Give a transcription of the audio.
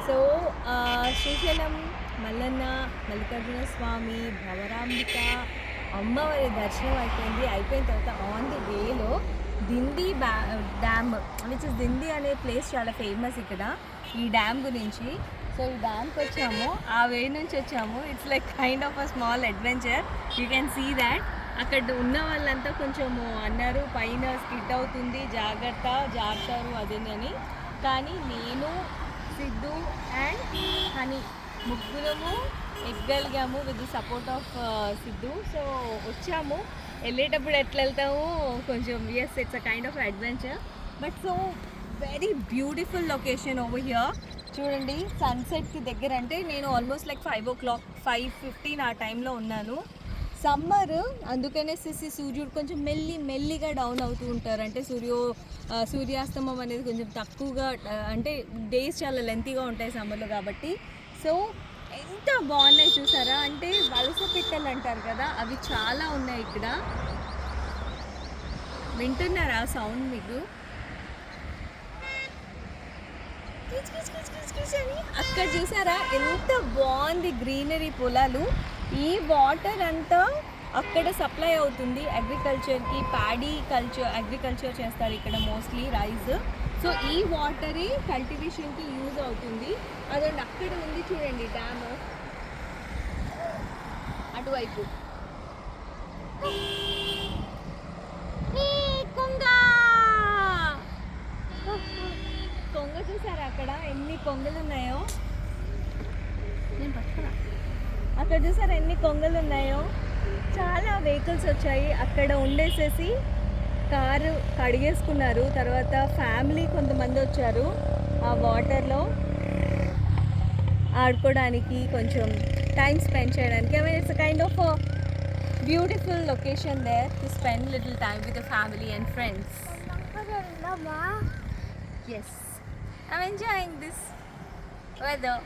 So Srisailam Mallanna, Mallikarjuna స్వామి, భవరాంబిక అమ్మవారి దర్శనం అయిపోయిన తర్వాత ఆన్ ది వేలో Dindi dam which is Dindi అనే ప్లేస్ చాలా ఫేమస్ ఇక్కడ ఈ డ్యామ్ గురించి. సో ఈ డ్యామ్కి వచ్చాము, ఆ వే నుంచి వచ్చాము. It's like kind of a small adventure. You can see that. అక్కడ ఉన్న వాళ్ళంతా కొంచెము అన్నారు పైన స్కిడ్ అవుతుంది, జాగ్రత్త జారుతారు అదేనని. కానీ నేను, సిద్ధు అండ్ హనీ ముగ్గురము ఎక్కగలిగాము with the support of Siddhu. So వచ్చాము. వెళ్ళేటప్పుడు ఎట్లా వెళ్తాము కొంచెం yes it's a kind of adventure but so very beautiful location over here. చూడండి సన్సెట్కి దగ్గర అంటే నేను ఆల్మోస్ట్ లైక్ 5 o'clock 5:15 ఆ టైంలో ఉన్నాను. సమ్మర్ అందుకనే సూర్యుడు కొంచెం మెల్లిగా డౌన్ అవుతూ ఉంటారు. అంటే సూర్యాస్తమం అనేది కొంచెం తక్కువగా అంటే డేస్ చాలా లెంతీగా ఉంటాయి సమ్మర్లో కాబట్టి. సో ఎంత బాగున్నాయి చూసారా. అంటే వలస పిట్టలు అంటారు కదా, అవి చాలా ఉన్నాయి ఇక్కడ. వింటున్నారా సౌండ్ మీకు? అక్కడ చూసారా ఎంత బాగుంది గ్రీనరీ పొలాలు. ఈ వాటర్ అంతా అక్కడ సప్లై అవుతుంది అగ్రికల్చర్కి. అగ్రికల్చర్ చేస్తారు ఇక్కడ మోస్ట్లీ రైస్. సో ఈ వాటరే కల్టివేషన్కి యూజ్ అవుతుంది. అదండి అక్కడ ఉంది చూడండి డ్యామ్ అటువైపు. కొంగ చూసారా అక్కడ ఎన్ని కొంగలు ఉన్నాయో. నేను పట్టుకున్నా. అక్కడ చూసారా ఎన్ని కొంగలు ఉన్నాయో. చాలా వెహికల్స్ వచ్చాయి. అక్కడ ఉండేసేసి కారు కడిగేసుకున్నారు. తర్వాత ఫ్యామిలీ కొంతమంది వచ్చారు ఆ వాటర్లో ఆడుకోవడానికి, కొంచెం టైం స్పెండ్ చేయడానికి. I mean it's kind of beautiful location there to spend little time with the family and friends. Yes, I'm enjoying this weather.